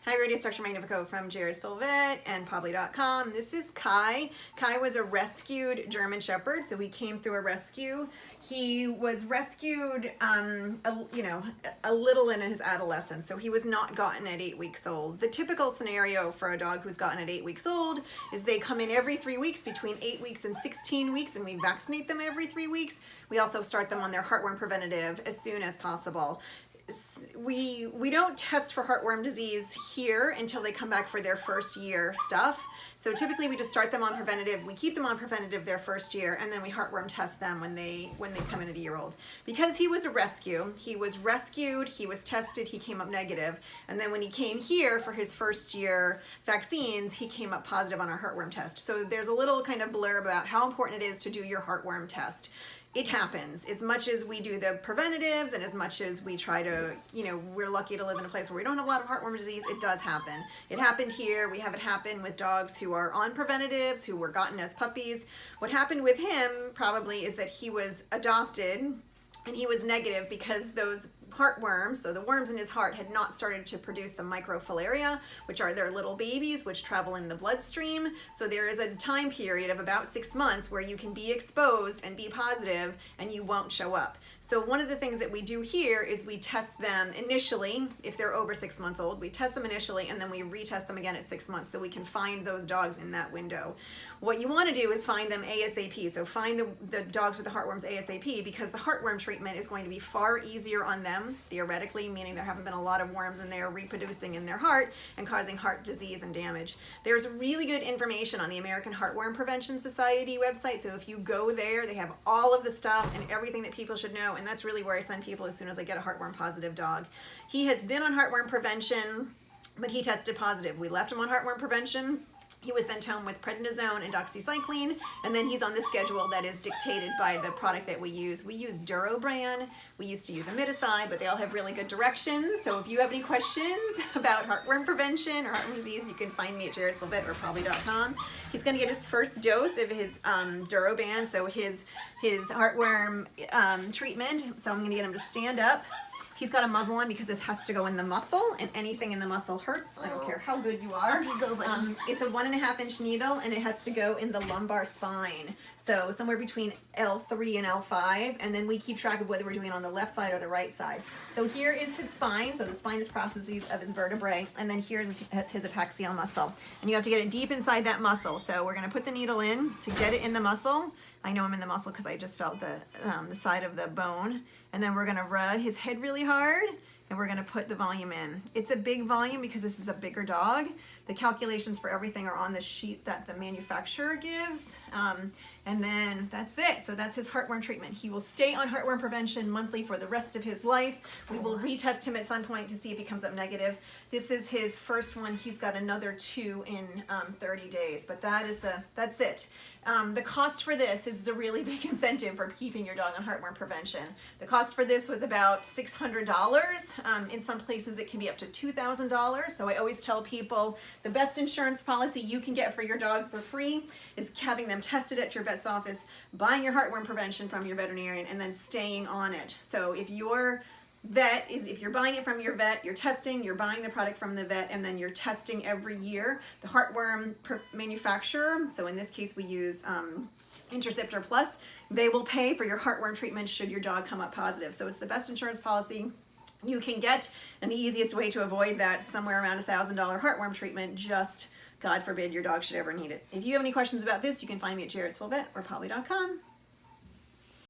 Hi, Radio Dr. Magnifico from Jarrettsville Vet and Pobly.com. This is Kai. Kai was a rescued German Shepherd, so he came through a rescue. He was rescued, a little in his adolescence, so he was not gotten at 8 weeks old. The typical scenario for a dog who's gotten at 8 weeks old is they come in every 3 weeks, between 8 weeks and 16 weeks, and we vaccinate them every 3 weeks. We also start them on their heartworm preventative as soon as possible. We don't test for heartworm disease here until they come back for their first year stuff. So typically we just start them on preventative. We keep them on preventative their first year, and then we heartworm test them when they come in at a year old. Because he was a rescue, he was rescued, he was tested, he came up negative, and then when he came here for his first year vaccines, he came up positive on our heartworm test. So there's a little kind of blurb about how important it is to do your heartworm test. It happens. As much as we do the preventatives and as much as we try to, we're lucky to live in a place where we don't have a lot of heartworm disease, it does happen. It happened here. We have it happen with dogs who are on preventatives, who were gotten as puppies. What happened with him probably is that he was adopted and he was negative because those heartworms, so the worms in his heart, had not started to produce the microfilaria, which are their little babies which travel in the bloodstream. So there is a time period of about 6 months where you can be exposed and be positive and you won't show up. So one of the things that we do here is we test them initially. If they're over 6 months old, we test them initially and then we retest them again at 6 months so we can find those dogs in that window. What you want to do is find them ASAP. So find the dogs with the heartworms ASAP, because the heartworm treatment is going to be far easier on them, theoretically, meaning there haven't been a lot of worms in there reproducing in their heart and causing heart disease and damage. There's really good information on the American Heartworm Prevention Society website. So if you go there, they have all of the stuff and everything that people should know. And that's really where I send people as soon as I get a heartworm positive dog. He has been on heartworm prevention, but he tested positive. We left him on heartworm prevention. He was sent home with prednisone and doxycycline, and then he's on the schedule that is dictated by the product that we use. We use Durobran, we used to use Imidacide, but they all have really good directions. So if you have any questions about heartworm prevention or heartworm disease, you can find me at Jarrettsville Vet or Pobly.com. He's going to get his first dose of his Durobran, so his heartworm treatment. So I'm going to get him to stand up. He's got a muzzle on because this has to go in the muscle, and anything in the muscle hurts. I don't care how good you are. It's a 1.5 inch needle, and it has to go in the lumbar spine. So somewhere between L3 and L5, and then we keep track of whether we're doing it on the left side or the right side. So here is his spine. So the spine is processes of his vertebrae, and then here's his apexial muscle. And you have to get it deep inside that muscle. So we're going to put the needle in to get it in the muscle. I know I'm in the muscle because I just felt the side of the bone. And then we're going to rub his head really hard, and we're going to put the volume in. It's a big volume because this is a bigger dog. The calculations for everything are on the sheet that the manufacturer gives. And then that's it. So that's his heartworm treatment. He will stay on heartworm prevention monthly for the rest of his life. We will retest him at some point to see if he comes up negative. This is his first one. He's got another 2 in 30 days, but that's it. The cost for this is the really big incentive for keeping your dog on heartworm prevention. The cost for this was about $600. In some places it can be up to $2,000. So I always tell people the best insurance policy you can get for your dog for free is having them tested at your vet's office, buying your heartworm prevention from your veterinarian, and then staying on it. So if you're buying it from your vet, you're testing, you're buying the product from the vet, and then you're testing every year. The heartworm manufacturer, so in this case we use Interceptor Plus, they will pay for your heartworm treatment should your dog come up positive. So it's the best insurance policy you can get, and the easiest way to avoid that, somewhere around $1,000 heartworm treatment, just God forbid your dog should ever need it. If you have any questions about this, you can find me at Jarrettsville Vet or Pobly.com.